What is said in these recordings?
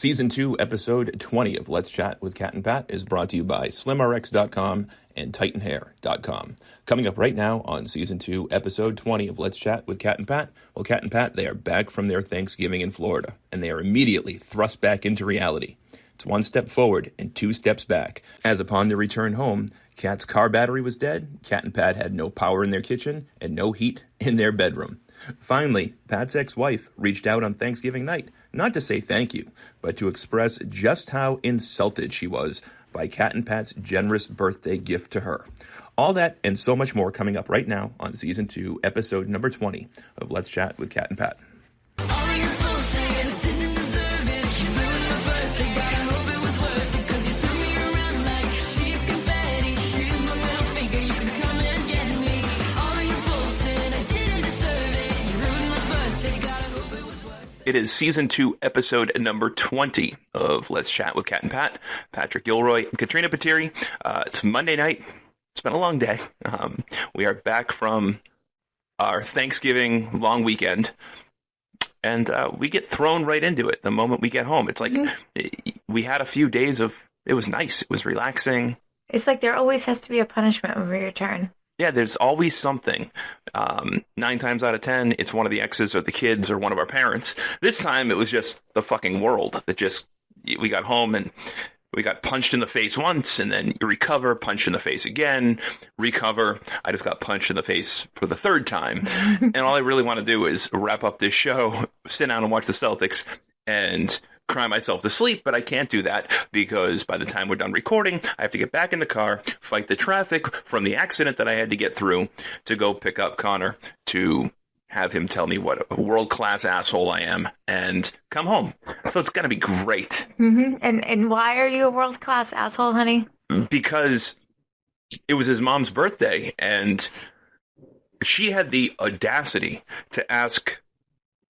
Season 2, Episode 20 of Let's Chat with Cat and Pat is brought to you by SlimRx.com and TitanHair.com. Coming up right now on Season 2, Episode 20 of Let's Chat with Cat and Pat. Well, Cat and Pat, they are back from their Thanksgiving in Florida, and they are immediately thrust back into reality. It's one step forward and two steps back, as upon their return home, Cat's car battery was dead, Cat and Pat had no power in their kitchen, and no heat in their bedroom. Finally, Pat's ex-wife reached out on Thanksgiving night, not to say thank you, but to express just how insulted she was by Cat and Pat's generous birthday gift to her. All that and so much more coming up right now on Season 2, Episode number 20 of Let's Chat with Cat and Pat. It is Season 2, Episode number 20 of Let's Chat with Cat and Pat. Patrick Gilroy and Katrina Patiri. It's Monday night. It's been a long day. We are back from our Thanksgiving long weekend, and we get thrown right into it the moment we get home. It's like we had a few days of, it was nice. It was relaxing. It's like there always has to be a punishment when we return. Yeah, there's always something. 9 times out of 10, it's one of the exes or the kids or one of our parents. This time, it was just the fucking world that just, we got home and we got punched in the face once, and then you recover, punch in the face again, recover. I just got punched in the face for the third time. And all I really want to do is wrap up this show, sit down and watch the Celtics, and cry myself to sleep, but I can't do that because by the time we're done recording, I have to get back in the car, fight the traffic from the accident that I had to get through to go pick up Connor to have him tell me what a world-class asshole I am and come home. So it's going to be great. Mm-hmm. And why are you a world-class asshole, honey? Because it was his mom's birthday and she had the audacity to ask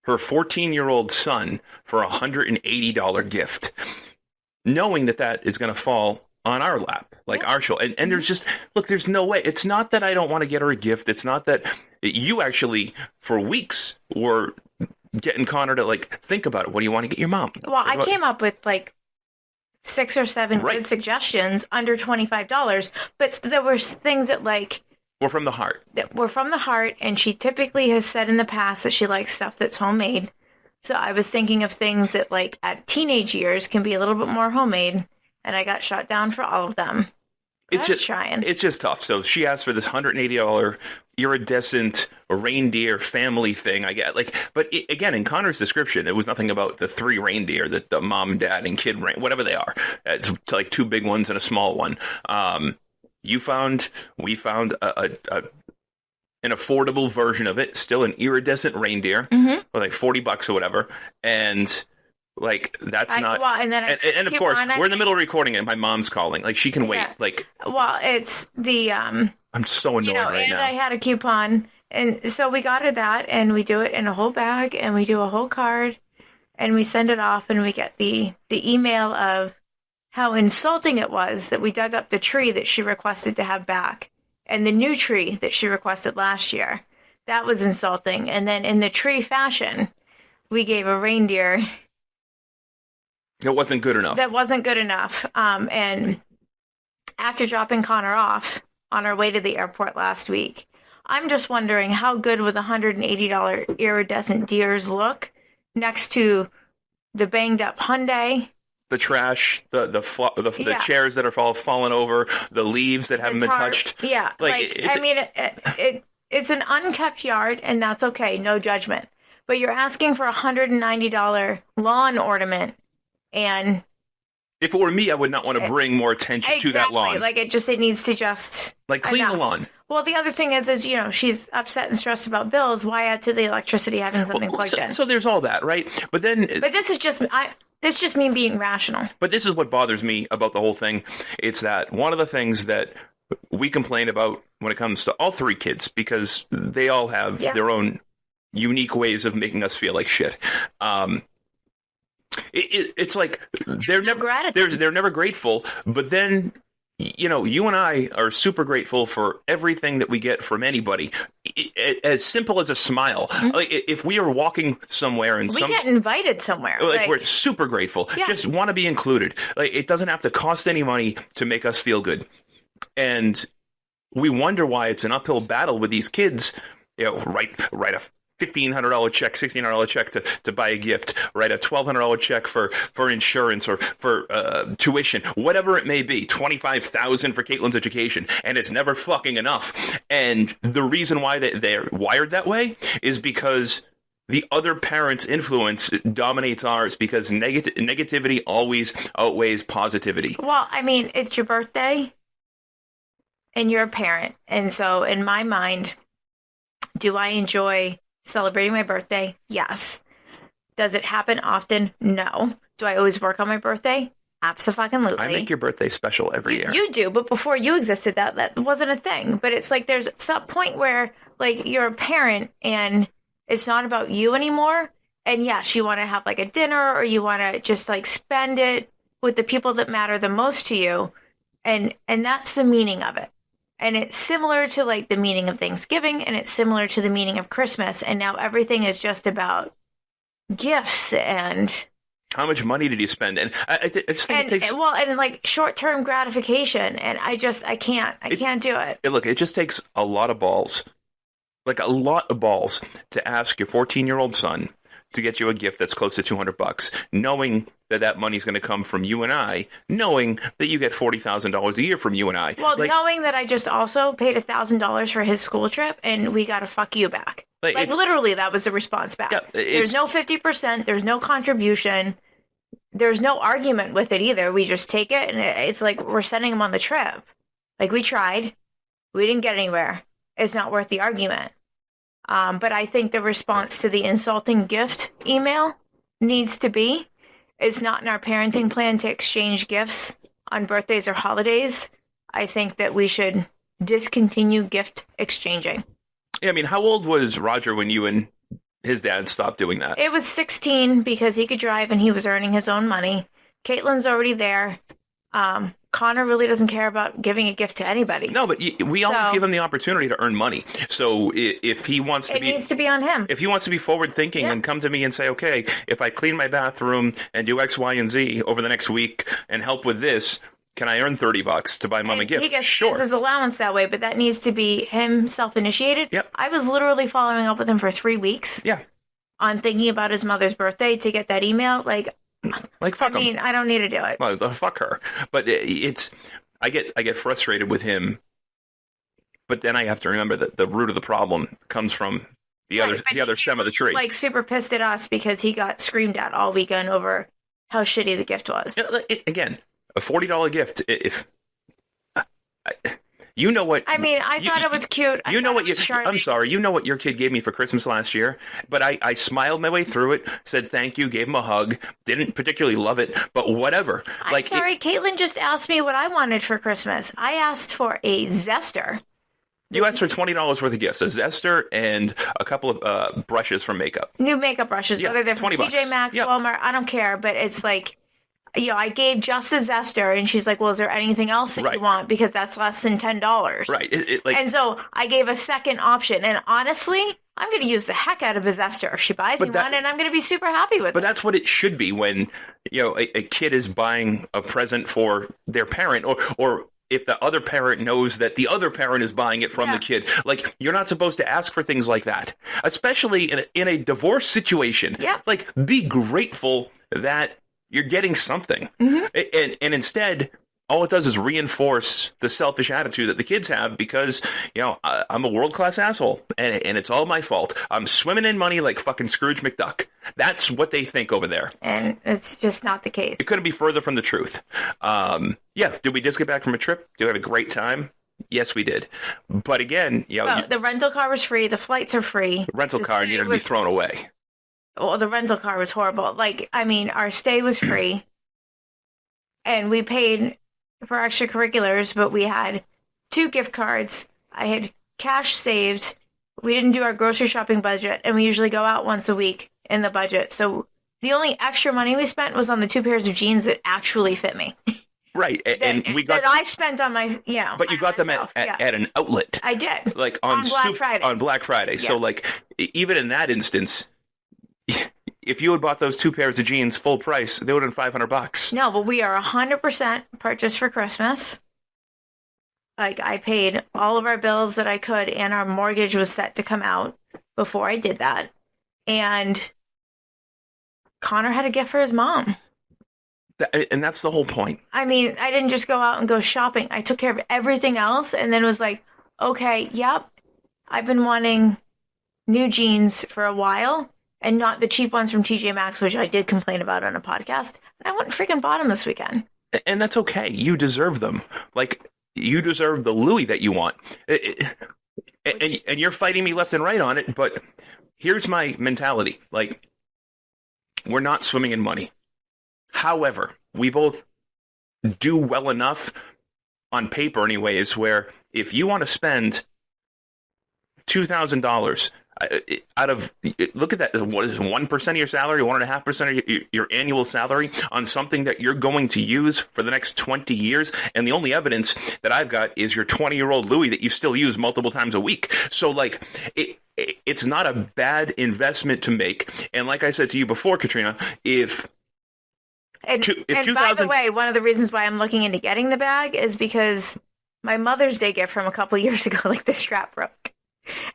her 14-year-old son for a $180 gift, knowing that that is going to fall on our lap, like our show. And there's just, look, there's no way. It's not that I don't want to get her a gift. It's not that you actually, for weeks, were getting Connor to, like, think about it. What do you want to get your mom? Well, I came up with, like, 6 or 7 good suggestions under $25, but there were things that, like, we're from the heart. That were from the heart, and she typically has said in the past that she likes stuff that's homemade. So I was thinking of things that, like, at teenage years can be a little bit more homemade, and I got shot down for all of them. It's just tough. So she asked for this $180 iridescent reindeer family thing. I get but again, in Connor's description, it was nothing about the 3 reindeer that the mom, dad, and kid whatever they are. It's like 2 big ones and a small one. We found an affordable version of it, still an iridescent reindeer, for like $40 or whatever, and like that's not. Well, and of course, we're in the middle of recording, and my mom's calling. Like she can wait. Like, well, it's the I'm so annoyed right now. I had a coupon, and so we got her that, and we do it in a whole bag, and we do a whole card, and we send it off, and we get the email of how insulting it was that we dug up the tree that she requested to have back and the new tree that she requested last year. That was insulting. And then in the tree fashion, we gave a reindeer. That wasn't good enough. And after dropping Connor off on our way to the airport last week, I'm just wondering how good would the $180 iridescent deers look next to the banged up Hyundai, the trash, the chairs that are all fallen over, the leaves that haven't been touched. Yeah, it's an unkept yard, and that's okay, no judgment. But you're asking for a $190 lawn ornament, and if it were me, I would not want to bring more attention to that lawn. Like it needs to just clean the lawn. Well, the other thing is she's upset and stressed about bills. Why add to the electricity having something plugged in? So there's all that, right? But this is just This just me being rational. But this is what bothers me about the whole thing. It's that one of the things that we complain about when it comes to all 3 kids, because they all have their own unique ways of making us feel like shit. It's like they're never grateful, but then you and I are super grateful for everything that we get from anybody, as simple as a smile. Like if we are walking somewhere and we get invited somewhere, like we're super grateful, just want to be included. Like it doesn't have to cost any money to make us feel good. And we wonder why it's an uphill battle with these kids. Write a $1,500 check, $1,600 check to buy a gift, write a $1,200 check for insurance or for tuition, whatever it may be, $25,000 for Caitlin's education, and it's never fucking enough. And the reason why they're wired that way is because the other parent's influence dominates ours, because negativity always outweighs positivity. Well, I mean, it's your birthday, and you're a parent, and so in my mind, do I enjoy celebrating my birthday? Yes. Does it happen often? No. Do I always work on my birthday? Absolutely. I make your birthday special every year. You do, but before you existed, that wasn't a thing. But it's like there's some point where like you're a parent and it's not about you anymore. And yes, you want to have like a dinner, or you want to just like spend it with the people that matter the most to you. And that's the meaning of it. And it's similar to like the meaning of Thanksgiving, and it's similar to the meaning of Christmas. And now everything is just about gifts and how much money did you spend? And I just think it takes and like short-term gratification. And I can't do it. Look, it just takes a lot of balls, like a lot of balls, to ask your 14-year-old son to get you a gift that's close to $200, knowing that money's going to come from you and I, knowing that you get $40,000 a year from you and I. Well, knowing that I just also paid $1,000 for his school trip, and we got a fuck you back. Like literally, that was the response back. Yeah, there's no 50%. There's no contribution. There's no argument with it either. We just take it, and it's like we're sending him on the trip. Like we tried, we didn't get anywhere. It's not worth the argument. But I think the response to the insulting gift email needs to be, it's not in our parenting plan to exchange gifts on birthdays or holidays. I think that we should discontinue gift exchanging. Yeah, I mean, how old was Roger when you and his dad stopped doing that? It was 16 because he could drive and he was earning his own money. Caitlin's already there. Connor really doesn't care about giving a gift to anybody. No, but we always give him the opportunity to earn money. So if he wants to it needs to be on him. If he wants to be forward thinking and come to me and say, okay, if I clean my bathroom and do X, Y, and Z over the next week and help with this, can I earn $30 to buy Mom a gift? He gets his allowance that way, but that needs to be him self-initiated. Yep. I was literally following up with him for 3 weeks. Yeah. On thinking about his mother's birthday to get that email. Like fuck him. I mean, I don't need to do it. Well, fuck her. But I get frustrated with him, but then I have to remember that the root of the problem comes from the other stem of the tree. Like super pissed at us because he got screamed at all weekend over how shitty the gift was. Again, a $40 gift. You know what? I mean, I thought it was cute. You know what? I'm sorry. You know what your kid gave me for Christmas last year? But I smiled my way through it, said thank you, gave him a hug. Didn't particularly love it, but whatever. I'm sorry. Caitlin just asked me what I wanted for Christmas. I asked for a zester. You asked for $20 worth of gifts, a zester and a couple of brushes for makeup. New makeup brushes, whether they're from TJ Maxx, Walmart, I don't care. But it's like, I gave just a zester, and she's like, well, is there anything else that you want? Because that's less than $10. Right. And so I gave a second option. And honestly, I'm going to use the heck out of a zester if she buys me one, and I'm going to be super happy with it. But that's what it should be when, a kid is buying a present for their parent, or if the other parent knows that the other parent is buying it from the kid. Like, you're not supposed to ask for things like that, especially in a divorce situation. Yeah. Like, be grateful that you're getting something. Mm-hmm. And instead, all it does is reinforce the selfish attitude that the kids have because, I'm a world-class asshole and it's all my fault. I'm swimming in money like fucking Scrooge McDuck. That's what they think over there. And it's just not the case. It couldn't be further from the truth. Did we just get back from a trip? Did we have a great time? Yes, we did. But again, the rental car was free. The flights are free. The rental car needed to be thrown away. Well, the rental car was horrible. Like, I mean, our stay was free. And we paid for extracurriculars, but we had 2 gift cards. I had cash saved. We didn't do our grocery shopping budget, and we usually go out once a week in the budget. So the only extra money we spent was on the 2 pairs of jeans that actually fit me. Right. And we got that I spent on my, but you got them at an outlet. I did. Like on Black Friday. On Black Friday. Yeah. So like even in that instance, if you had bought those 2 pairs of jeans full price, they would have been $500. No, but we are 100% purchased for Christmas. Like I paid all of our bills that I could, and our mortgage was set to come out before I did that. And Connor had a gift for his mom. And that's the whole point. I mean, I didn't just go out and go shopping. I took care of everything else and then was like, okay, yep, I've been wanting new jeans for a while and not the cheap ones from TJ Maxx, which I did complain about on a podcast. And I went and freaking bought them this weekend. And that's okay. You deserve them. Like, you deserve the Louis that you want. And you're fighting me left and right on it, but here's my mentality. Like, we're not swimming in money. However, we both do well enough on paper anyways, where if you want to spend $2,000 out of, look at that, what is it, 1% of your salary, 1.5% of your annual salary on something that you're going to use for the next 20 years. And the only evidence that I've got is your 20-year-old Louis that you still use multiple times a week. So like it's not a bad investment to make. And like I said to you before, Katrina, And by the way, one of the reasons why I'm looking into getting the bag is because my Mother's Day gift from a couple years ago, like the strap broke.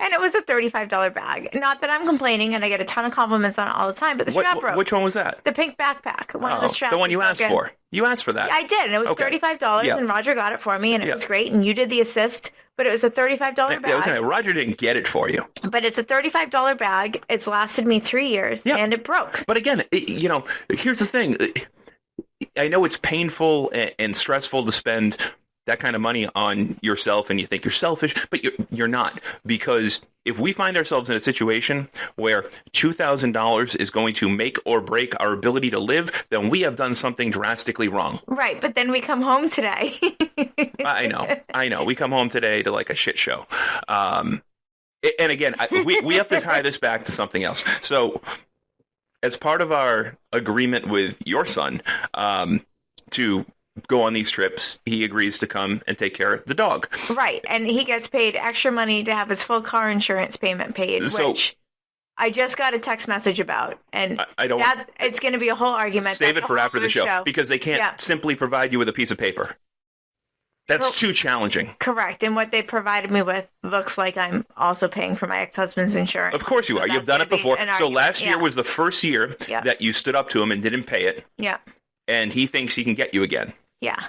And it was a $35 bag. Not that I'm complaining, and I get a ton of compliments on it all the time, but the strap broke. Which one was that? The pink backpack. One of the straps. The one you asked for. You asked for that. Yeah, I did, and it was $35, and Roger got it for me, and it was great, and you did the assist, but it was a $35 bag. Yeah, Roger didn't get it for you. But it's a $35 bag. It's lasted me 3 years, and it broke. But again, here's the thing. I know it's painful and stressful to spend that kind of money on yourself, and you think you're selfish, but you're not. Because if we find ourselves in a situation where $2,000 is going to make or break our ability to live, then we have done something drastically wrong. Right, but then we come home today. I know. We come home today to like a shit show. And again, we have to tie this back to something else. So as part of our agreement with your son to go on these trips, he agrees to come and take care of the dog. Right, and he gets paid extra money to have his full car insurance payment paid, which I just got a text message about, and it's going to be a whole argument. Save it for after the show, because they can't simply provide you with a piece of paper. That's too challenging. Correct. And what they provided me with looks like I'm also paying for my ex-husband's insurance. Of course you are. You've done it before. So last year was the first year that you stood up to him and didn't pay it. Yeah. And he thinks he can get you again. Yeah.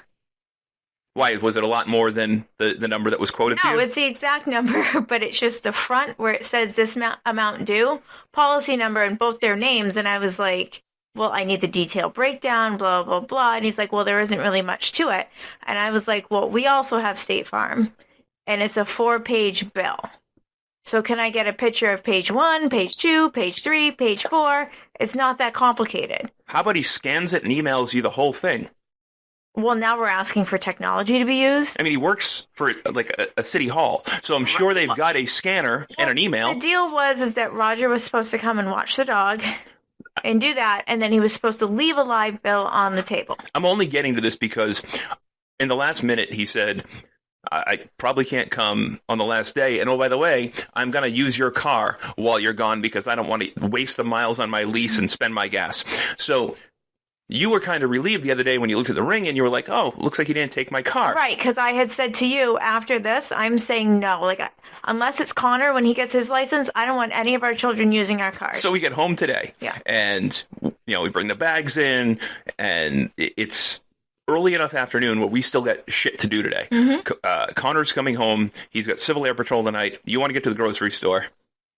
Why? Was it a lot more than the number that was quoted to you? No, it's the exact number, but it's just the front where it says this amount due, policy number, and both their names. And I was like, well, I need the detailed breakdown, blah, blah, blah. And he's like, well, there isn't really much to it. And I was like, well, we also have State Farm, and it's a 4-page bill. So can I get a picture of page 1, page 2, page 3, page 4? It's not that complicated. How about he scans it and emails you the whole thing? Well, now we're asking for technology to be used. I mean, he works for like a city hall, so I'm sure they've got a scanner and an email. The deal was that Roger was supposed to come and watch the dog and do that, and then he was supposed to leave a live bill on the table. I'm only getting to this because in the last minute he said, I probably can't come on the last day. And oh, by the way, I'm going to use your car while you're gone because I don't want to waste the miles on my lease and spend my gas. So you were kind of relieved the other day when you looked at the ring and you were like, oh, looks like he didn't take my car. Right, because I had said to you after this, I'm saying no. Like, unless it's Connor when he gets his license, I don't want any of our children using our cars. So we get home today. Yeah. And, we bring the bags in, and it's early enough afternoon where we still got shit to do today. Mm-hmm. Connor's coming home. He's got Civil Air Patrol tonight. You want to get to the grocery store.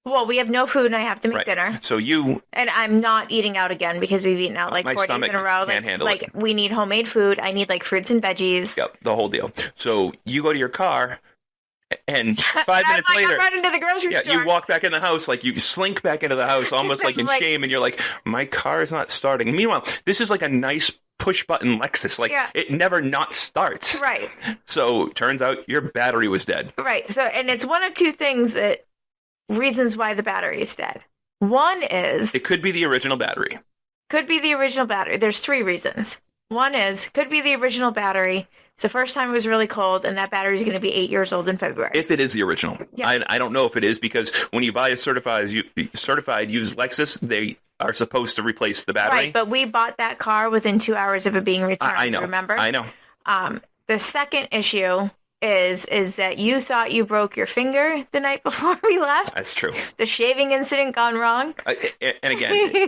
Well, we have no food, and I have to make dinner. So and I'm not eating out again because we've eaten out like 4 days in a row. Can't handle it. We need homemade food. I need like fruits and veggies. Yep, the whole deal. So you go to your car, and 5 minutes later, I'm right into the grocery store. You walk back in the house, like you slink back into the house, almost like in shame, and you're like, my car is not starting. Meanwhile, this is like a nice push button Lexus. It never not starts. Right. So turns out your battery was dead. Right. So, and it's one of two things reasons why the battery is dead. One is... It could be the original battery. Could be the original battery. There's 3 reasons. One is, could be the original battery. It's the first time it was really cold, and that battery is going to be 8 years old in February. If it is the original. Yeah. I don't know if it is, because when you buy a certified used Lexus, they are supposed to replace the battery. Right, but we bought that car within 2 hours of it being returned. I know. Remember? I know. The second issue is that you thought you broke your finger the night before we left. That's true. The shaving incident gone wrong. And again,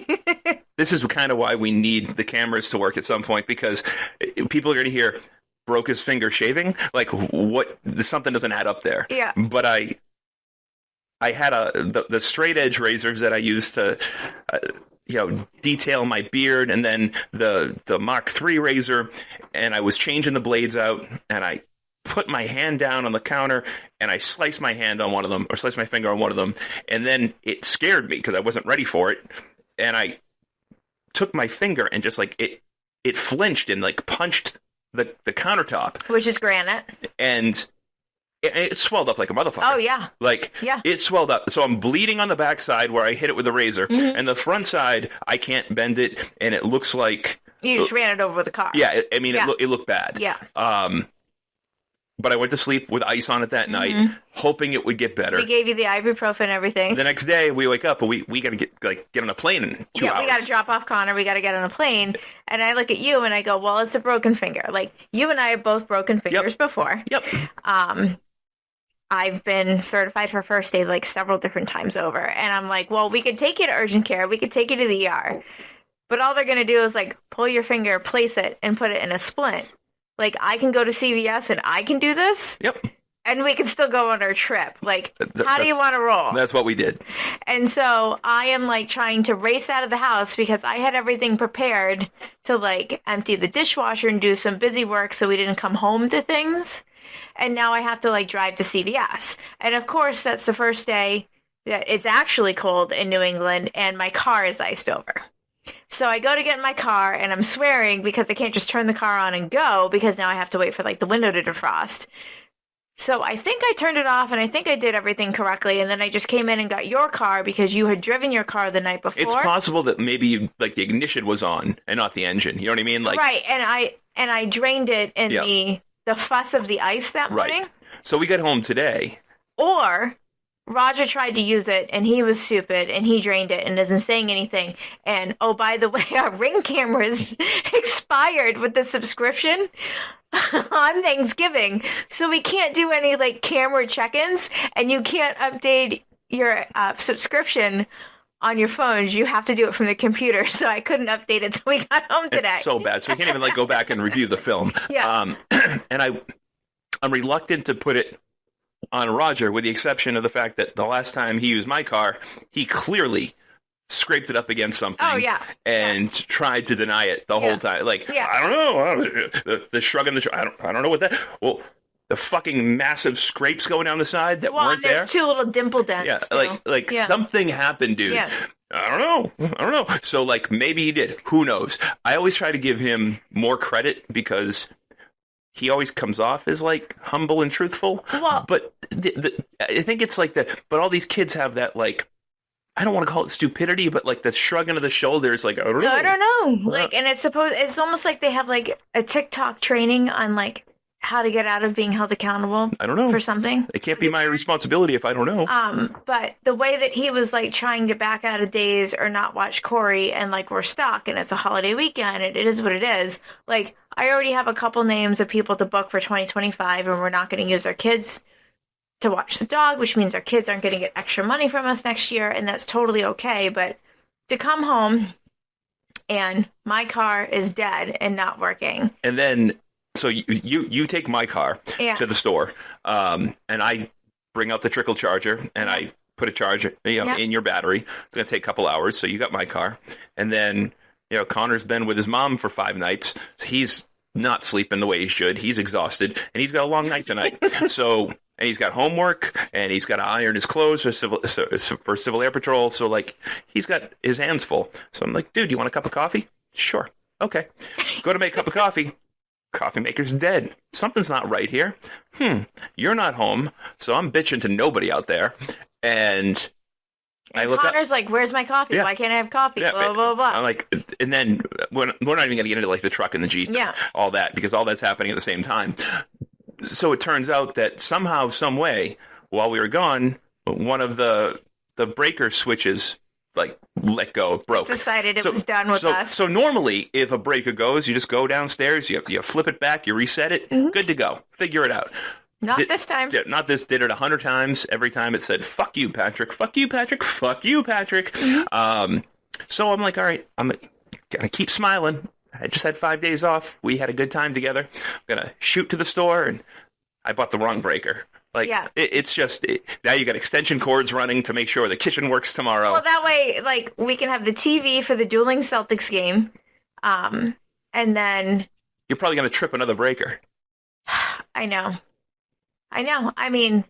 this is kind of why we need the cameras to work at some point, because people are going to hear broke his finger shaving. Like, what? Something doesn't add up there. Yeah. But I had the straight edge razors that I used to detail my beard, and then the Mach 3 razor, and I was changing the blades out, and I put my hand down on the counter, and I sliced my hand on one of them, or sliced my finger on one of them, and then it scared me because I wasn't ready for it, and I took my finger and just like it flinched and like punched the countertop, which is granite, and it swelled up like a motherfucker. Oh yeah, like yeah, it swelled up. So I'm bleeding on the back side where I hit it with a razor, and the front side I can't bend it, and it looks like you just ran it over with a car. Yeah, it looked bad. Yeah. But I went to sleep with ice on it that night, hoping it would get better. We gave you the ibuprofen and everything. The next day, we wake up, and we got to get on a plane in 2 hours. Yeah, we got to drop off Connor. We got to get on a plane. And I look at you, and I go, well, it's a broken finger. Like, you and I have both broken fingers before. Yep. I've been certified for first aid, like, several different times over. And I'm like, well, we could take you to urgent care. We could take you to the ER. But all they're going to do is, like, pull your finger, place it, and put it in a splint. Like, I can go to CVS and I can do this. Yep. And we can still go on our trip. Like, how do you want to roll? That's what we did. And so I am, like, trying to race out of the house because I had everything prepared to, like, empty the dishwasher and do some busy work so we didn't come home to things. And now I have to, like, drive to CVS. And, of course, that's the first day that it's actually cold in New England and my car is iced over. So I go to get in my car, and I'm swearing because I can't just turn the car on and go because now I have to wait for, like, the window to defrost. So I think I turned it off, and I think I did everything correctly, and then I just came in and got your car because you had driven your car the night before. It's possible that maybe the ignition was on and not the engine. You know what I mean? Like, right, and I drained it in the fuss of the ice that morning. Right. So we got home today. Or Roger tried to use it, and he was stupid, and he drained it and isn't saying anything. And, oh, by the way, our Ring cameras expired with the subscription on Thanksgiving. So we can't do any, like, camera check-ins, and you can't update your subscription on your phones. You have to do it from the computer. So I couldn't update it till we got home today. It's so bad. So you can't even, like, go back and review the film. Yeah. And I'm reluctant to put it on Roger, with the exception of the fact that the last time he used my car, he clearly scraped it up against something. Oh, yeah. And tried to deny it the whole time. Like, I don't know. The shrug and the I don't know what that. Well, the fucking massive scrapes going down the side that weren't there. There's 2 little dimple dents. Yeah, like something happened, dude. Yeah. I don't know. So, like, maybe he did. Who knows? I always try to give him more credit because he always comes off as, like, humble and truthful. Well, but I think it's like that. But all these kids have that, like, I don't want to call it stupidity, but, like, the shrugging of the shoulders, like, I don't know. Like, and it's almost like they have, like, a TikTok training on, like, how to get out of being held accountable. I don't know. For something. It can't be my responsibility if I don't know. But the way that he was, like, trying to back out of Days or not watch Corey, and, like, we're stuck and it's a holiday weekend and it is what it is. Like, I already have a couple names of people to book for 2025, and we're not going to use our kids to watch the dog, which means our kids aren't going to get extra money from us next year, and that's totally okay. But to come home and my car is dead and not working. And then, so you take my car to the store, and I bring out the trickle charger, and I put a charger in your battery. It's going to take a couple hours, so you got my car. And then, Connor's been with his mom for 5 nights. He's not sleeping the way he should. He's exhausted, and he's got a long night tonight. And he's got homework, and he's got to iron his clothes for Civil Air Patrol. So, like, he's got his hands full. So I'm like, dude, you want a cup of coffee? Sure. Okay. Go to make a cup of coffee. Coffee maker's dead. Something's not right here. You're not home, so I'm bitching to nobody out there. And I And look up. Connor's like, "Where's my coffee? Yeah. Why can't I have coffee?" Yeah, Blah blah blah. I'm like, and then we're not even going to get into like the truck and the Jeep, Yeah. all that, because all that's happening at the same time. So it turns out that somehow, some way, while we were gone, one of the breaker switches like let go, broke. Decided it was done with us. So normally, if a breaker goes, you just go downstairs, you flip it back, you reset it, good to go. Figure it out. Not this time. Did it 100 times. Every time it said, "Fuck you, Patrick. Fuck you, Patrick. Fuck you, Patrick." So I'm like, all right, I'm gonna keep smiling. I just had 5 days off. We had a good time together. I'm gonna shoot to the store, and I bought the wrong breaker. Like, Yeah. it's just now you got extension cords running to make sure the kitchen works tomorrow. Well, that way, like, we can have the TV for the dueling Celtics game, and then You're probably gonna trip another breaker. I know. I mean,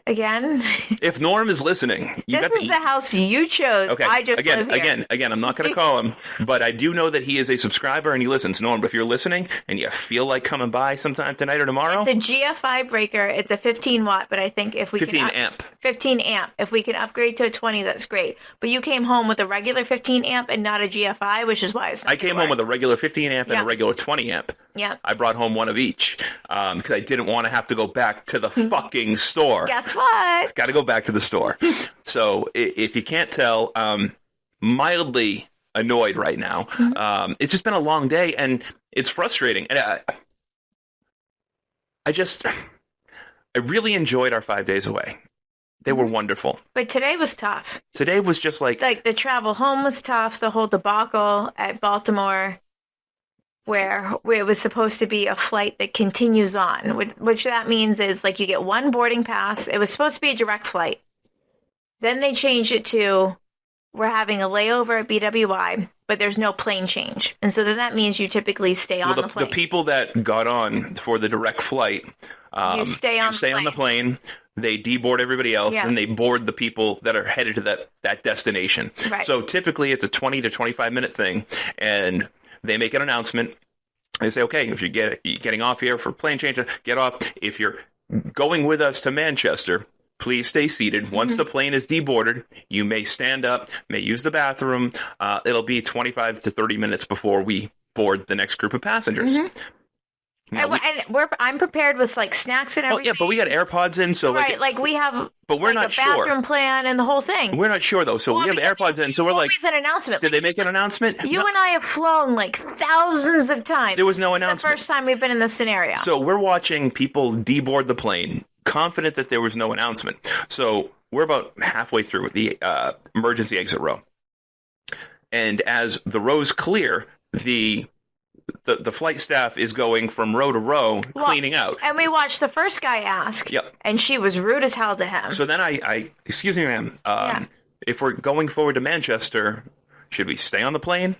again, If Norm is listening, this is the house you chose. Okay. I just live here. Again, I'm not going to call him, but I do know that he is a subscriber and he listens. Norm, if you're listening and you feel like coming by sometime tonight or tomorrow, It's a GFI breaker. It's a 15 watt, but I think if we 15 can amp. 15 amp. If we can upgrade to a 20, that's great. But you came home with a regular 15 amp and not a GFI, which is why it's not I came home with a regular 15 amp and Yeah. a regular 20 amp. Yeah. I brought home one of each because I didn't want to have to go back to the fucking store. Guess what? Got to go back to the store. So if you can't tell, mildly annoyed right now. It's just been a long day and it's frustrating. And I really enjoyed our 5 days away. They were wonderful. But today was tough. Today was just like The travel home was tough. The whole debacle at Baltimore, where it was supposed to be a flight that continues on, which that means is like you get one boarding pass. It was supposed to be a direct flight. Then they changed it to we're having a layover at BWI, but there's no plane change. And so then that means you typically stay on the plane. The people that got on for the direct flight, You stay on the plane. They deboard everybody else, Yeah. and they board the people that are headed to that destination. Right. So typically it's a 20 to 25-minute thing, and they make an announcement. They say, okay, if you're getting off here for plane change, get off. If you're going with us to Manchester, please stay seated. Once the plane is deboarded, you may stand up, may use the bathroom. It'll be 25 to 30 minutes before we board the next group of passengers. Now, I'm prepared with like snacks and everything. yeah, but we got AirPods in, so Right, like we have but we're like not a bathroom sure. plan and the whole thing. We're not sure though. So Well, we have because AirPods in, so we're like, always an announcement. did they make an announcement? You No. and I have flown like thousands of times. There was no It's announcement. the first time we've been in this scenario. So we're watching people deboard the plane, confident that there was no announcement. So we're about halfway through the emergency exit row. And as the rows clear, the flight staff is going from row to row, cleaning out. And we watched the first guy ask. Yep. And she was rude as hell to him. So then I excuse me, ma'am, if we're going forward to Manchester, should we stay on the plane?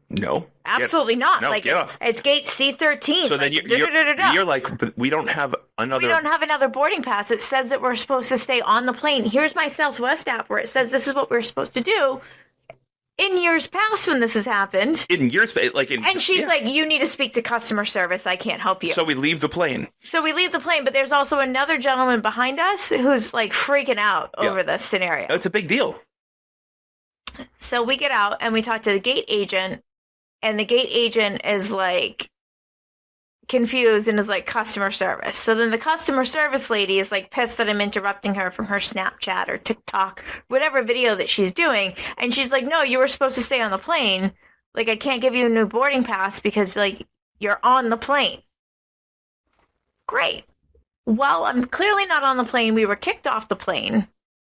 No. Absolutely not. No, like get off. it's gate C13. So then you're like, but we don't have another. We don't have another boarding pass. It says that we're supposed to stay on the plane. Here's my Southwest app where it says this is what we're supposed to do. In years past when this has happened. In your space, And she's like, you need to speak to customer service. I can't help you. So we leave the plane. So we leave the plane, but there's also another gentleman behind us who's like freaking out over this scenario. It's a big deal. So we get out and we talk to the gate agent, and the gate agent is like confused and is like customer service. So then the customer service lady is like pissed that I'm interrupting her from her Snapchat or TikTok, whatever video that she's doing. And she's like, no, you were supposed to stay on the plane. Like, I can't give you a new boarding pass because like you're on the plane. Great. Well, I'm clearly not on the plane. We were kicked off the plane.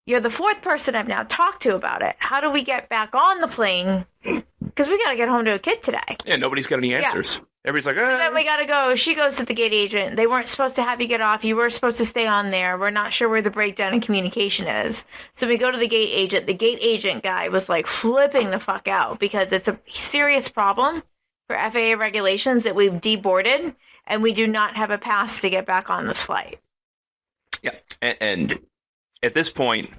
You're the fourth person I've now talked to about it. How do we get back on the plane? Because we got to get home to a kid today. Yeah, nobody's got any answers. Everybody's like, So then we got to go. She goes to the gate agent. They weren't supposed to have you get off. You were supposed to stay on there. We're not sure where the breakdown in communication is. So we go to the gate agent. The gate agent guy was like flipping the fuck out because it's a serious problem for FAA regulations that we've deboarded and we do not have a pass to get back on this flight. yeah. And at this point,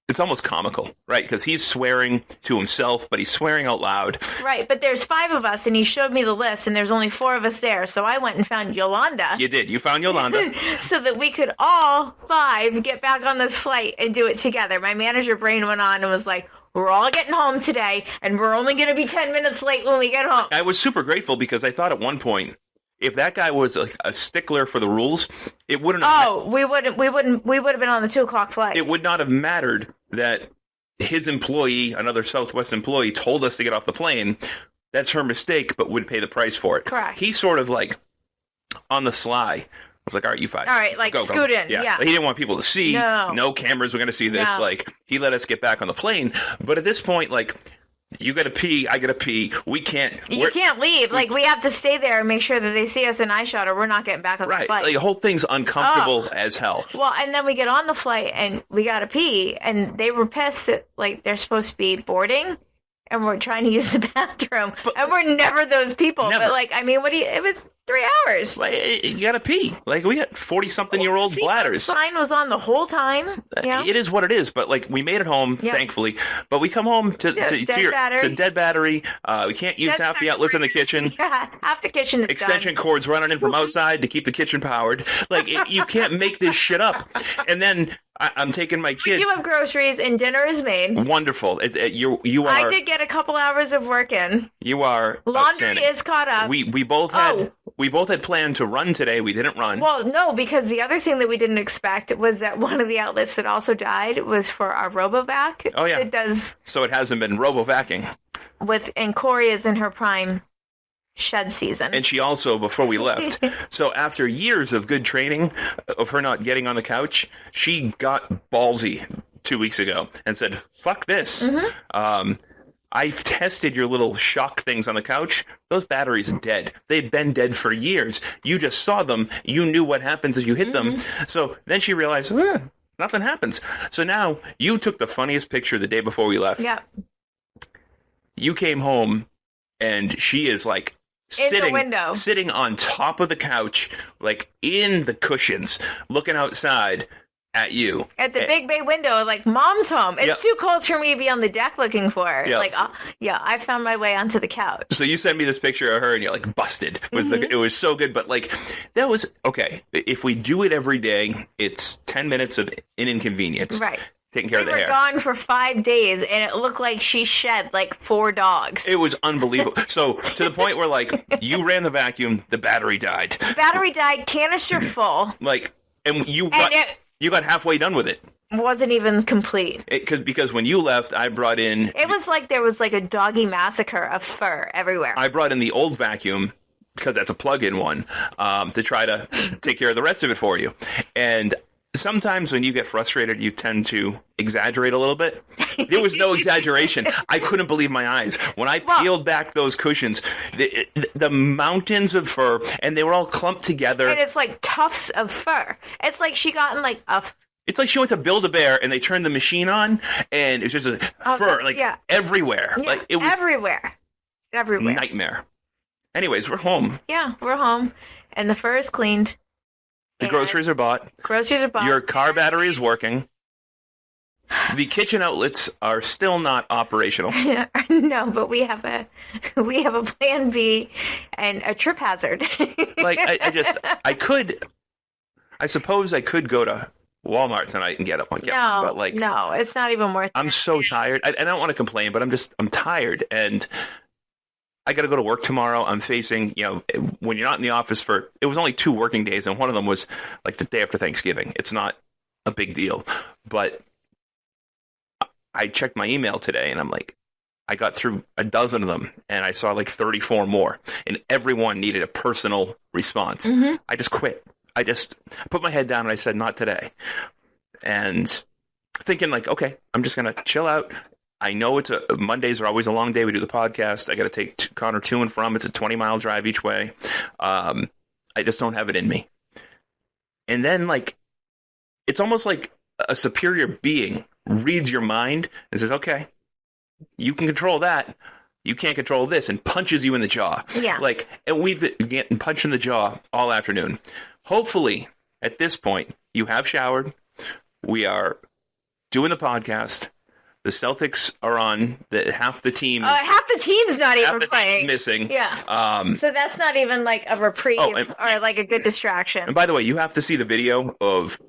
it's almost comical, right? Because he's swearing to himself, but he's swearing out loud. Right, but there's 5 of us, and he showed me the list, and there's only 4 of us there. So I went and found Yolanda. You did. You found Yolanda. So that we could all 5 get back on this flight and do it together. My manager brain went on and was like, we're all getting home today, and we're only going to be 10 minutes late when we get home. I was super grateful because I thought at one point, if that guy was a stickler for the rules, it wouldn't have... Oh, we would have been on the 2:00 flight. It would not have mattered that his employee, another Southwest employee, told us to get off the plane. That's her mistake, but would pay the price for it. Correct. He sort of like, on the sly, was like, all right, you 5. All right, like, go, scoot in. Yeah. He didn't want people to see. No cameras were going to see this. No. Like, he let us get back on the plane. But at this point, like, you got to pee, I got to pee. We can't. You can't leave. Like, we have to stay there and make sure that they see us in eye shot, or we're not getting back on the flight. Like, the whole thing's uncomfortable as hell. Well, and then we get on the flight and we got to pee, and they were pissed that, like, they're supposed to be boarding, and we're trying to use the bathroom, and we're never those people. Never. But, like, I mean, it was 3 hours. Like, you got to pee. Like, we got 40-something-year-old bladders. The sign was on the whole time. Yeah. It is what it is, but like we made it home, thankfully. But we come home to dead battery. We can't use half the outlets in the kitchen. Yeah, half the kitchen is Extension done. cords running in from outside to keep the kitchen powered. Like you can't make this shit up. And then I'm taking my kid. You have groceries and dinner is made. Wonderful. You are. I did get a couple hours of work in. You are. Laundry is caught up. We both had. We both had planned to run today. We didn't run. Well, no, because the other thing that we didn't expect was that one of the outlets that also died was for our RoboVac. Oh, yeah. It does. So it hasn't been RoboVacing. And Corey is in her prime shed season. And she also, before we left, so after years of good training, of her not getting on the couch, she got ballsy 2 weeks ago and said, fuck this. Mm-hmm. I tested your little shock things on the couch. Those batteries are dead. They've been dead for years. You just saw them. You knew what happens as you hit them. So then she realized, nothing happens. So now you took the funniest picture the day before we left. Yep. You came home and she is like sitting on top of the couch, like in the cushions, looking outside at you. At the big bay window, like, Mom's home. It's too cold for me to be on the deck looking for her. Yep. Like, I found my way onto the couch. So you sent me this picture of her and you're like, busted. It was so good. But like, that was, okay, if we do it every day, it's 10 minutes of an inconvenience. Right. Taking care of the hair. We were gone for 5 days, and it looked like she shed like 4 dogs. It was unbelievable. So to the point where, like, you ran the vacuum, the battery died. Battery died, canister full. Like, and you got halfway done with it. Wasn't even complete. Because when you left, I brought in... It was like there was like a doggy massacre of fur everywhere. I brought in the old vacuum, because that's a plug-in one, to try to take care of the rest of it for you. And sometimes when you get frustrated, you tend to exaggerate a little bit. There was no exaggeration. I couldn't believe my eyes. When I peeled back those cushions, the mountains of fur, and they were all clumped together. And it's like tufts of fur. It's like she got in like a... It's like she went to Build-A-Bear, and they turned the machine on, and it's just fur, like, everywhere. Yeah, like, it was everywhere. Nightmare. Anyways, we're home. Yeah, we're home, and the fur is cleaned. The groceries are bought. Your car battery is working. The kitchen outlets are still not operational. No, but we have a plan B and a trip hazard. Like, I suppose I could go to Walmart tonight and get it. No, it's not even worth it. I'm so tired. I don't want to complain, but I'm tired, and I got to go to work tomorrow. I'm facing, when you're not in the office it was only 2 working days, and one of them was like the day after Thanksgiving. It's not a big deal, but I checked my email today, and I'm like, I got through a dozen of them, and I saw like 34 more, and everyone needed a personal response. Mm-hmm. I just quit. I put my head down, and I said, not today. And thinking like, okay, I'm just going to chill out. I know Mondays are always a long day. We do the podcast. I got to take Connor to and from. It's a 20-mile drive each way. I just don't have it in me. And then, like, it's almost like a superior being reads your mind and says, okay, you can control that. You can't control this, and punches you in the jaw. Yeah. Like, and we've been getting punched in the jaw all afternoon. Hopefully, at this point, you have showered. We are doing the podcast. The Celtics are on. Half the team. Half the team's not half even the playing. team's missing. Yeah. So that's not even like a reprieve or like a good distraction. And by the way, you have to see the video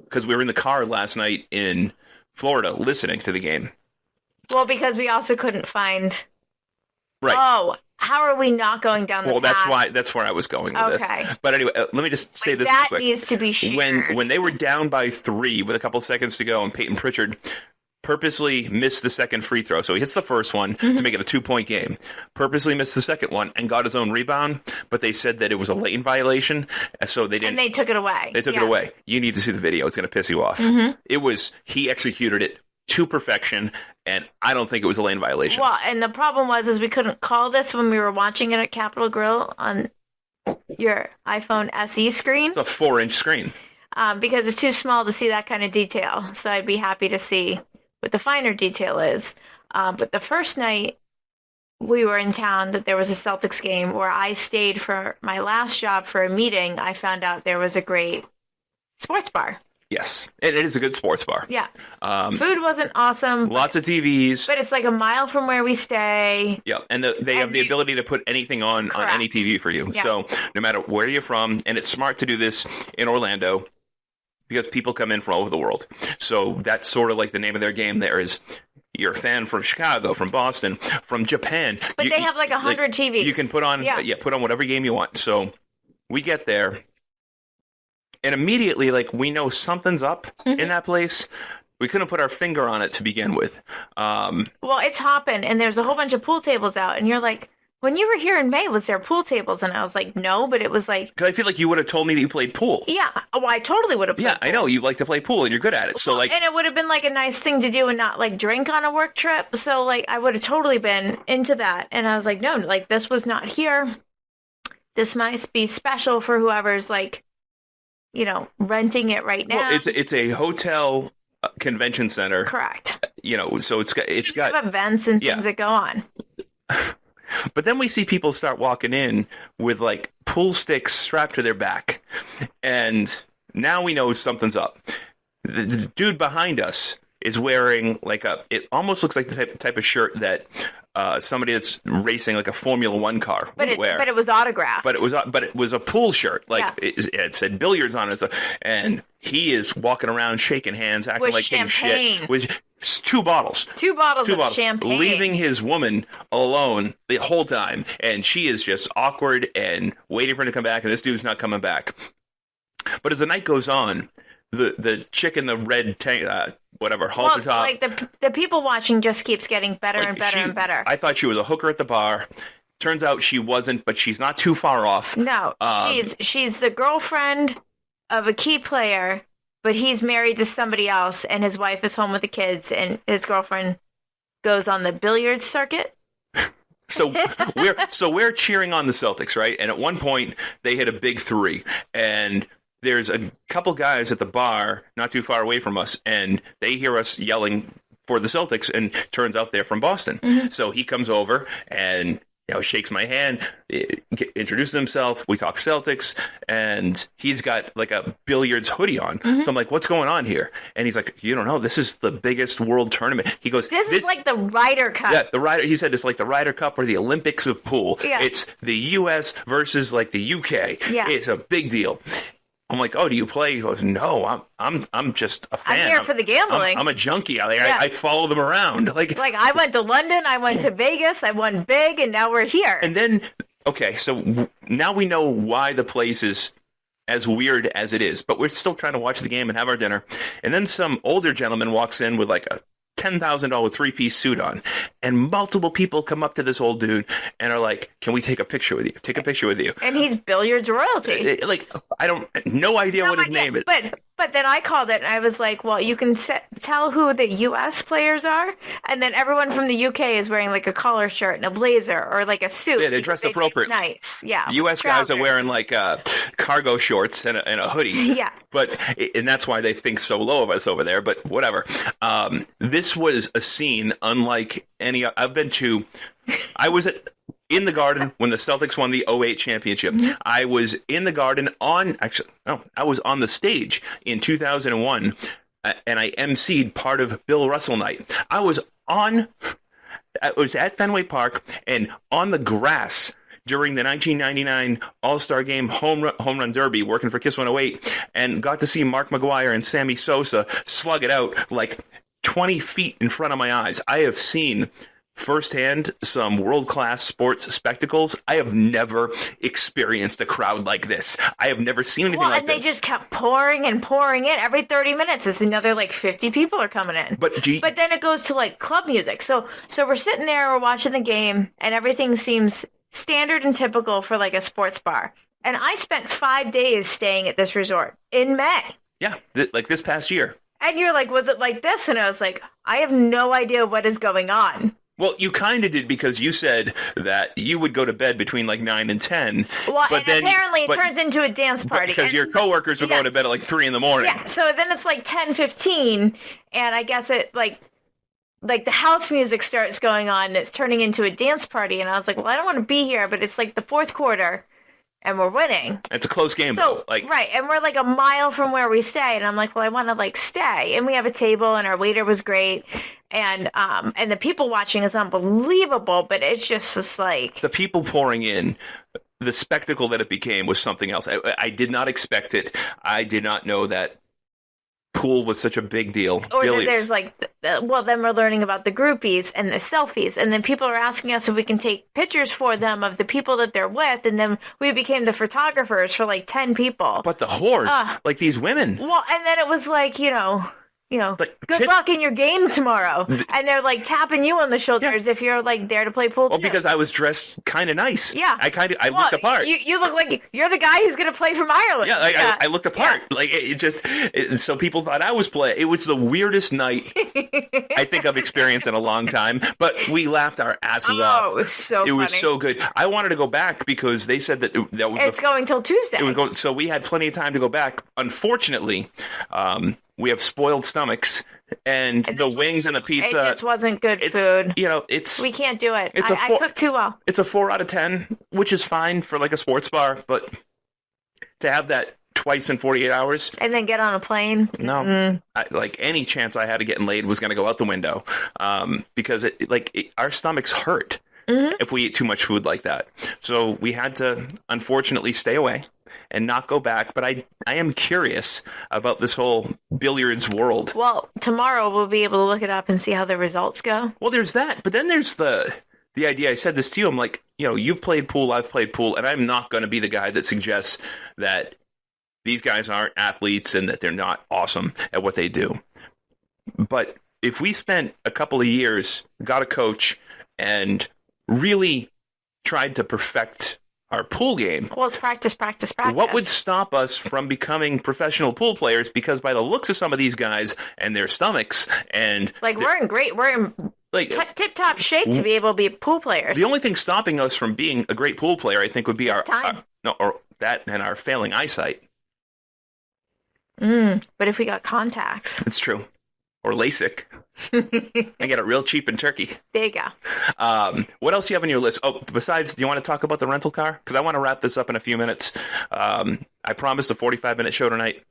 because we were in the car last night in Florida listening to the game. Well, because we also couldn't find. Right. Oh, how are we not going down the path? That's where I was going with this. But anyway, let me just say this that quick. needs to be shared. When they were down by 3 with a couple seconds to go, and Peyton Pritchard purposely missed the second free throw. So he hits the first one to make it a 2-point game. Purposely missed the second one and got his own rebound, but they said that it was a lane violation, so they didn't. And they took it away. They took it away. You need to see the video. It's going to piss you off. He executed it to perfection, and I don't think it was a lane violation. Well, and the problem is we couldn't call this when we were watching it at Capitol Grill on your iPhone SE screen. It's a 4-inch screen. Because it's too small to see that kind of detail. So I'd be happy to see what the finer detail is. But the first night we were in town that there was a Celtics game where I stayed for my last job for a meeting, I found out there was a great sports bar. Yes, it is a good sports bar. Yeah. Food wasn't awesome. Lots of TVs. But it's like a mile from where we stay. Yeah, and they have the ability to put anything on any TV for you. Yeah. So no matter where you're from, and it's smart to do this in Orlando, because people come in from all over the world. So that's sort of like the name of their game there is you're a fan from Chicago, from Boston, from Japan. But they have like 100 TVs. You can put on put on whatever game you want. So we get there, and immediately, like, we know something's up in that place. We couldn't put our finger on it to begin with. Well, it's hopping, and there's a whole bunch of pool tables out, and you're like, when you were here in May, was there pool tables? And I was like, no, but it was like... Because I feel like you would have told me that you played pool. Yeah. Oh, I totally would have played pool. I know. You like to play pool, and you're good at it. So, like... And it would have been, like, a nice thing to do and not, like, drink on a work trip. So, like, I would have totally been into that. And I was like, no, like, this was not here. This might be special for whoever's, like, you know, renting it right now. Well, it's a hotel convention center. Correct. You know, so it's got events and things that go on. But then we see people start walking in with, like, pool sticks strapped to their back. And now we know something's up. The dude behind us is wearing, like, it almost looks like the type of shirt that somebody that's racing, like, a Formula One car would wear. But it was autographed. But it was a pool shirt. Like, it said billiards on it. And he is walking around shaking hands, acting like king shit. With 2 bottles. 2 bottles of champagne. Leaving his woman alone the whole time. And she is just awkward and waiting for him to come back, and this dude's not coming back. But as the night goes on, the chick in the red tank, halter top. Like the people watching just keeps getting better and better and better. I thought she was a hooker at the bar. Turns out she wasn't, but she's not too far off. No, she's the girlfriend of a key player, but he's married to somebody else, and his wife is home with the kids, and his girlfriend goes on the billiard circuit. So we're cheering on the Celtics, right? And at one point they hit a big 3, and there's a couple guys at the bar not too far away from us, and they hear us yelling for the Celtics, and turns out they're from Boston. So he comes over and, you know, shakes my hand, introduces himself. We talk Celtics, and he's got, like, a billiards hoodie on. So I'm like, what's going on here? And he's like, you don't know, this is the biggest world tournament. He goes, this is like the Ryder Cup. Yeah, he said it's like the Ryder Cup or the Olympics of pool. Yeah. It's the U.S. versus, like, the U.K. Yeah. It's a big deal. I'm like, oh, do you play? He goes, no, I'm just a fan. I'm here for the gambling. I'm a junkie. I follow them around. Like I went to London, I went to Vegas, I won big, and now we're here. And then, okay, so now we know why the place is as weird as it is, but we're still trying to watch the game and have our dinner. And then some older gentleman walks in with, like, a $10,000 3-piece suit on, and multiple people come up to this old dude and are like, can we take a picture with you? Take a picture with you. And he's billiards royalty. Like, no idea what his name is. But then I called it, and I was like, well, you can tell who the U.S. players are, and then everyone from the U.K. is wearing, like, a collar shirt and a blazer or, like, a suit. Yeah, they dress appropriately. Nice, yeah. U.S. guys are wearing, like, cargo shorts and a hoodie. Yeah. And that's why they think so low of us over there, but whatever. This was a scene unlike any I've been to. I was in the Garden when the Celtics won the 2008 championship. I was in the Garden I was on the stage in 2001 and I emceed part of Bill Russell night. I was at Fenway Park and on the grass during the 1999 All-Star Game home run derby, working for Kiss 108, and got to see Mark McGwire and Sammy Sosa slug it out like 20 feet in front of my eyes. I have seen firsthand some world-class sports spectacles. I have never experienced a crowd like this. I have never seen anything like this. And they just kept pouring and pouring in. Every 30 minutes, it's another like 50 people are coming in. But then it goes to like club music. So we're sitting there, we're watching the game, and everything seems standard and typical for like a sports bar. And I spent 5 days staying at this resort in May. Yeah, like this past year. And you're like, was it like this? And I was like, I have no idea what is going on. Well, you kind of did, because you said that you would go to bed between like 9 and 10. Well, but then, apparently it turns into a dance party. Because your coworkers were going to bed at like 3 in the morning. Yeah, so then it's like 10:15, and I guess it like the house music starts going on, and it's turning into a dance party. And I was like, well, I don't want to be here, but it's like the fourth quarter, and we're winning. It's a close game, though. Right, and we're like a mile from where we stay, and I'm like, well, I want to like stay. And we have a table, and our waiter was great. And the people watching is unbelievable, but it's just like... The people pouring in, the spectacle that it became was something else. I did not expect it. I did not know that pool was such a big deal. Or there's like, then we're learning about the groupies and the selfies. And then people are asking us if we can take pictures for them of the people that they're with. And then we became the photographers for like 10 people. But the whores, like these women. Well, and then it was like, good luck in your game tomorrow. And they're like tapping you on the shoulders if you're like there to play pool too. Well, because I was dressed kind of nice. Yeah. I looked apart. You look like you're the guy who's going to play from Ireland. Yeah, I looked apart. Yeah. Like so people thought I was playing. It was the weirdest night I think I've experienced in a long time. But we laughed our asses off. Oh, it was so funny. It was so good. I wanted to go back because they said that was it's going till Tuesday. It was going, so we had plenty of time to go back. Unfortunately, we have spoiled stomachs, and the wings and the pizza. It just wasn't good food. We can't do it. I cook too well. It's a 4 out of 10, which is fine for like a sports bar, but to have that twice in 48 hours. And then get on a plane? No. Like any chance I had of getting laid was going to go out the window, because our stomachs hurt if we eat too much food like that. So we had to, unfortunately, stay away and not go back. But I am curious about this whole billiards world. Well, tomorrow we'll be able to look it up and see how the results go. Well, there's that. But then there's the idea. I said this to you. I'm like, you've played pool, I've played pool, and I'm not going to be the guy that suggests that these guys aren't athletes and that they're not awesome at what they do. But if we spent a couple of years, got a coach, and really tried to perfect our pool game. Well, it's practice. What would stop us from becoming professional pool players? Because by the looks of some of these guys and their stomachs, and we're in tip-top shape to be able to be pool players. The only thing stopping us from being a great pool player, I think, would be our failing eyesight. But if we got contacts, it's true, or LASIK. I get it real cheap in Turkey. There you go. What else do you have on your list? Oh, besides, do you want to talk about the rental car? Because I want to wrap this up in a few minutes. I promised a 45-minute show tonight,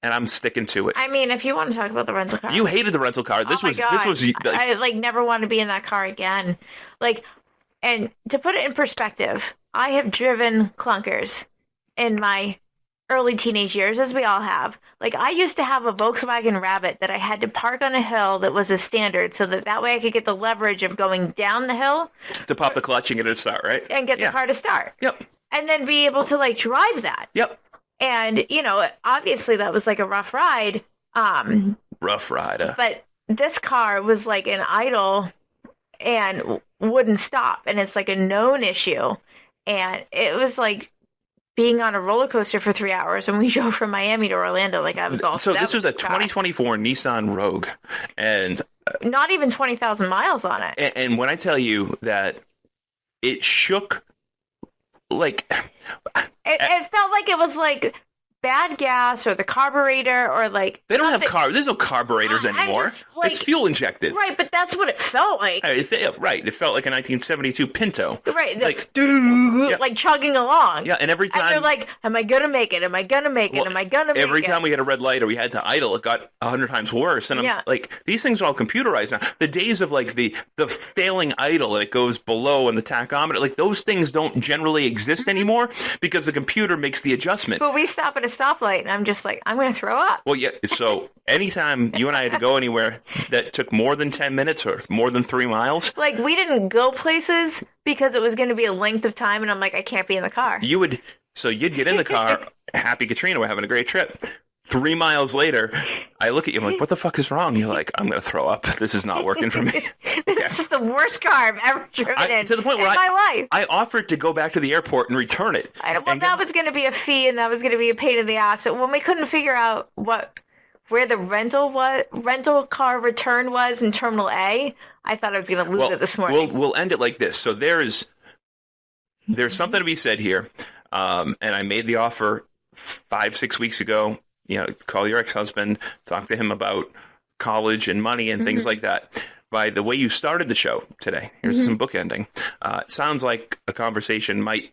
and I'm sticking to it. I mean, if you want to talk about the rental car. You hated the rental car. This was. I never want to be in that car again. And to put it in perspective, I have driven clunkers in my early teenage years, as we all have. I used to have a Volkswagen Rabbit that I had to park on a hill that was a standard so that way I could get the leverage of going down the hill. To pop the clutch and get it to start, right? And get the car to start. Yep. And then be able to, drive that. Yep. And, obviously that was, a rough ride. Rough ride. But this car was, an idle and wouldn't stop. And it's, a known issue. And it was, being on a roller coaster for 3 hours when we drove from Miami to Orlando, I was all. So this was a 2024 Nissan Rogue, and not even 20,000 miles on it. And when I tell you that it shook, it felt like it was bad gas or the carburetor or like They don't have something. there's no carburetors I'm anymore. just, like- It's fuel injected. Right, but that's what it felt like. Right. It felt like a 1972 Pinto. Right, Like, like chugging along. yeah, and every And they're time, like, am I going to make it? Am I going to make it? well, Am I going to make it? every time we had a red light or we had to idle, it got 100 times worse. And I'm Yeah. like, these things are all computerized now. The days of like the failing idle and it goes below and the tachometer, like those things don't generally exist anymore because the computer makes the adjustment. But we stop at a stoplight, and I'm just like, I'm going to throw up. Well, yeah. So anytime you and I had to go anywhere that took more than 10 minutes or more than 3 miles, Like, we didn't go places because it was going to be a length of time, and I'm like, I can't be in the car. you'd get in the car, happy Katrina, we're having a great trip. 3 miles later, I look at you, I'm like, what the fuck is wrong? You're like, I'm going to throw up. This is not working for me. This is the worst car I've ever driven in to the point where my life. I offered to go back to the airport and return it. Well, that was going to be a fee, and that was going to be a pain in the ass. So when we couldn't figure out where the rental car return was in Terminal A, I thought I was going to lose it this morning. We'll end it like this. So there's something to be said here, and I made the offer 5-6 weeks ago. You know, call your ex-husband, talk to him about college and money and things like that. By the way you started the show today, here's some bookending. It sounds like a conversation might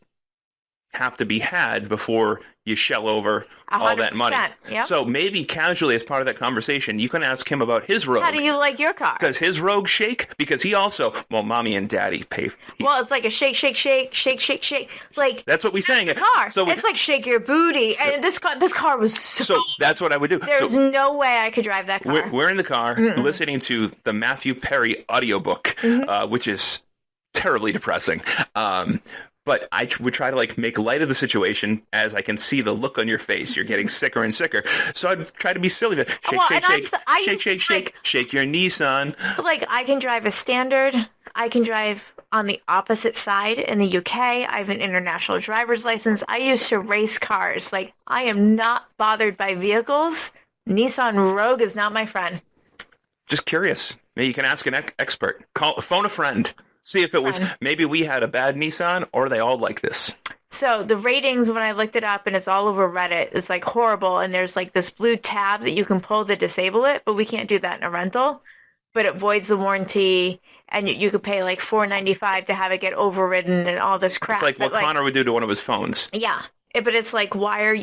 have to be had before you shell over all that money. 100%, yep. So maybe casually, as part of that conversation, you can ask him about his Rogue. How do you like your car? Does his Rogue shake? Because he also, mommy and daddy pay. Well, it's like a shake, shake, shake, shake, shake, shake. Like, That's what we sang. the car. So It's like shake your booty. And this car was So that's what I would do. There's So no way I could drive that car. we're in the car listening to the Matthew Perry audiobook, which is terribly depressing. But I would try to like make light of the situation as I can see the look on your face. You're getting sicker and sicker. So I'd try to be silly. Shake, Well, shake, and shake, shake, shake, shake, shake your knee, son. Like, I can drive a standard. I can drive on the opposite side in the UK. I have an international driver's license. I used to race cars. Like, I am not bothered by vehicles. Nissan Rogue is not my friend. Just curious. Maybe you can ask an expert. Phone a friend. See if it was maybe we had a bad Nissan or are they all like this. So the ratings, when I looked it up, and it's all over Reddit, it's like horrible. And there's like this blue tab that you can pull to disable it, but we can't do that in a rental. But it voids the warranty, and you could pay like $4.95 to have it get overridden and all this crap. It's like what Connor would do to one of his phones. Yeah, but it's like, why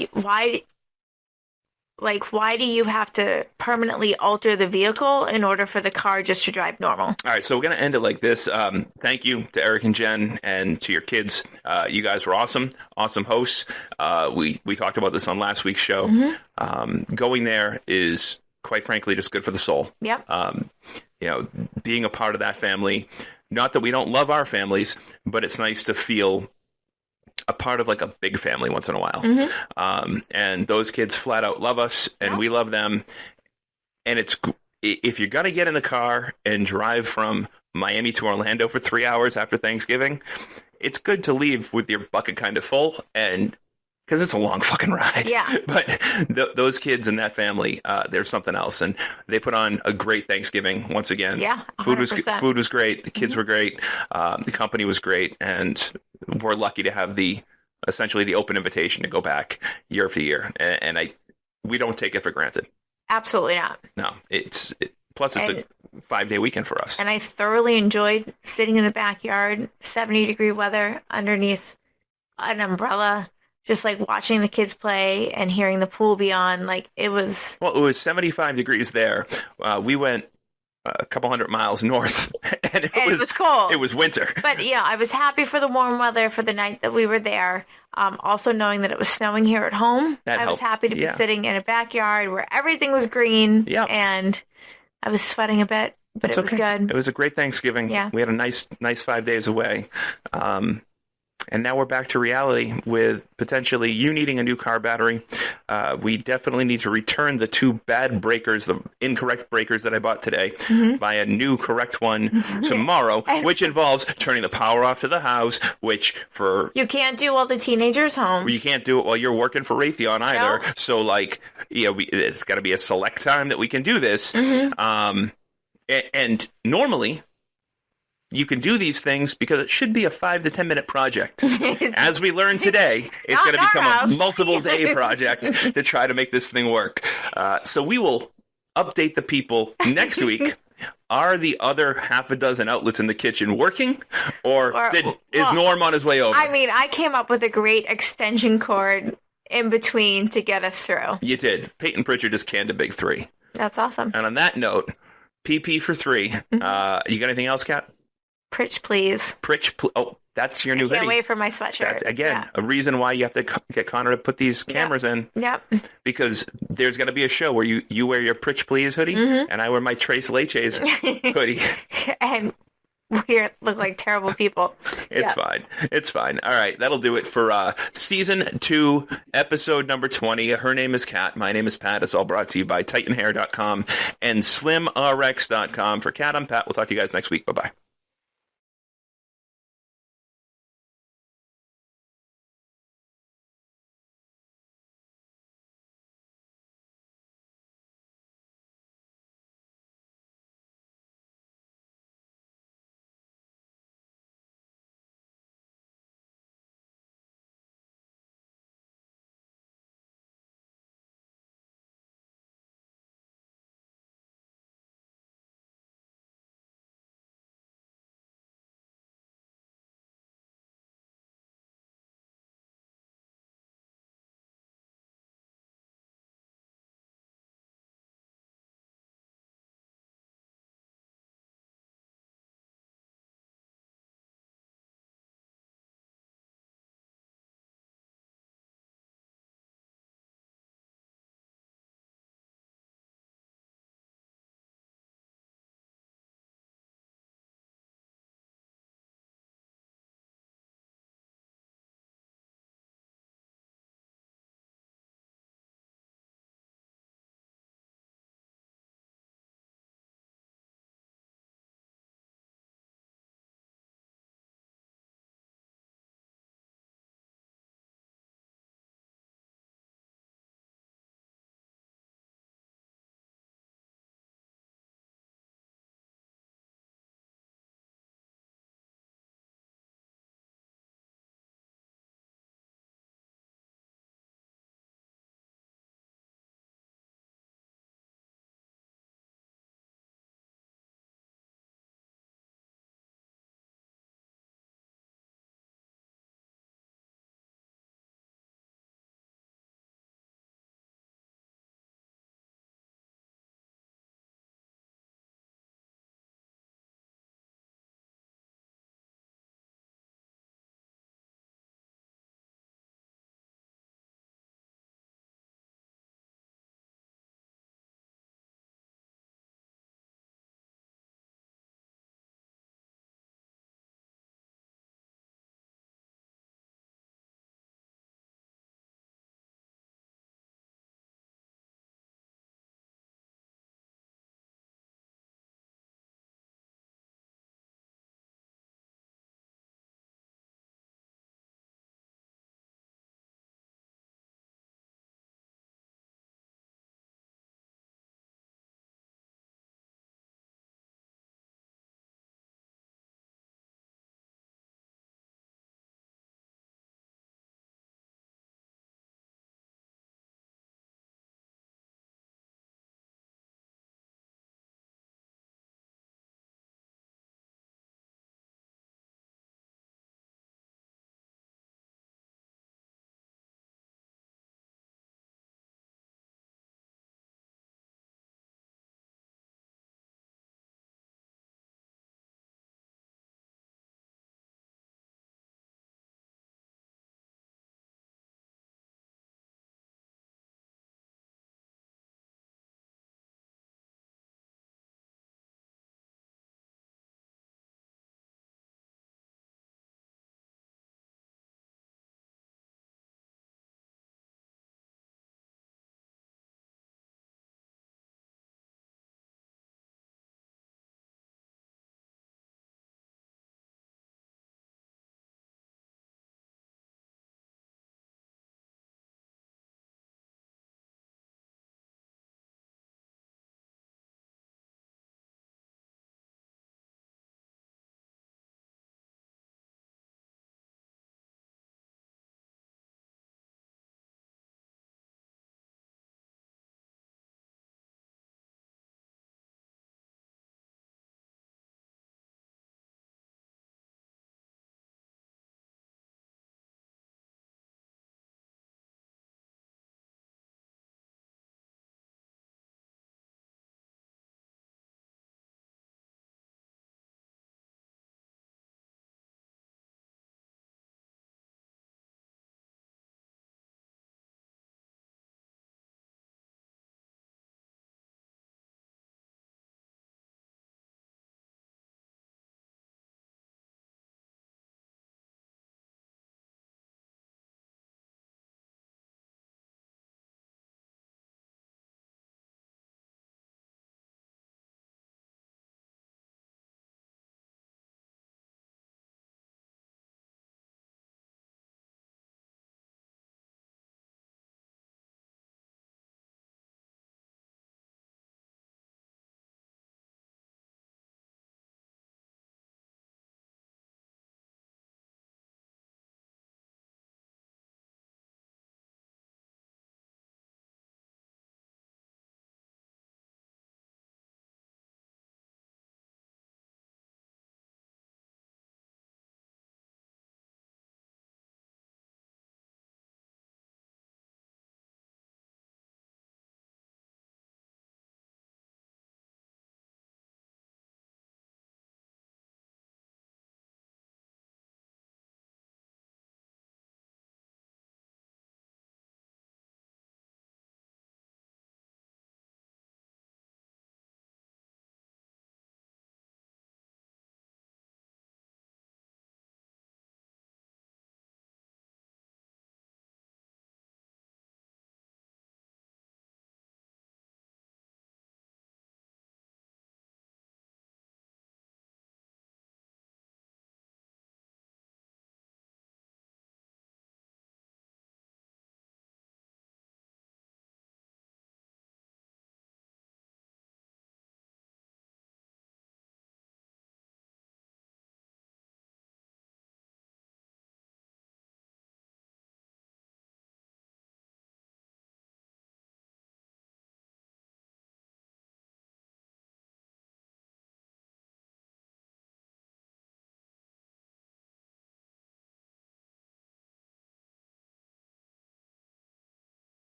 do you have to permanently alter the vehicle in order for the car just to drive normal? All right, so we're going to end it like this. Thank you to Eric and Jen and to your kids. You guys were awesome hosts. We talked about this on last week's show. Going there is, quite frankly, just good for the soul. Yep. Being a part of that family, not that we don't love our families, but it's nice to feel a part of like a big family once in a while. And those kids flat out love us and we love them. And if you're going to get in the car and drive from Miami to Orlando for 3 hours after Thanksgiving, it's good to leave with your bucket kind of full, and because it's a long fucking ride. Yeah. But those kids and that family, there's something else. And they put on a great Thanksgiving once again. Yeah, 100%. Food was great. The kids were great. The company was great. And we're lucky to have essentially the open invitation to go back year after year. And we don't take it for granted. Absolutely not. No, plus it's a 5-day weekend for us. And I thoroughly enjoyed sitting in the backyard, 70-degree weather, underneath an umbrella, just like watching the kids play and hearing the pool be on. Like, it was... Well, it was 75 degrees there. We went a couple hundred miles north, and it was cold. It was winter. But yeah, I was happy for the warm weather for the night that we were there. Also knowing that it was snowing here at home, I was happy to be sitting in a backyard where everything was green. Yeah. And I was sweating a bit, but it was good. It was a great Thanksgiving. Yeah. We had a nice 5 days away. And now we're back to reality with potentially you needing a new car battery. We definitely need to return the 2 bad breakers, the incorrect breakers that I bought today, buy a new correct one tomorrow, which involves turning the power off to the house, which you can't do while the teenager's home. You can't do it while you're working for Raytheon either. No. So, it's got to be a select time that we can do this. And normally, you can do these things because it should be a 5 to 10 minute project. As we learned today, it's going to become a multiple day project to try to make this thing work. So we will update the people next week. Are the other half a dozen outlets in the kitchen working, or is Norm on his way over? I mean, I came up with a great extension cord in between to get us through. You did. Peyton Pritchard just canned a big 3. That's awesome. And on that note, PP for 3. You got anything else, Kat? Pritch, please. Oh, that's your new hoodie. Can't wait for my sweatshirt. That's, a reason why you have to get Connor to put these cameras in. Yep. Because there's going to be a show where you wear your Pritch Please hoodie, and I wear my Trace Leches hoodie. And we look like terrible people. It's fine. It's fine. All right. That'll do it for Season 2, Episode number 20. Her name is Kat. My name is Pat. It's all brought to you by TitanHair.com and SlimRx.com. For Kat, I'm Pat. We'll talk to you guys next week. Bye-bye.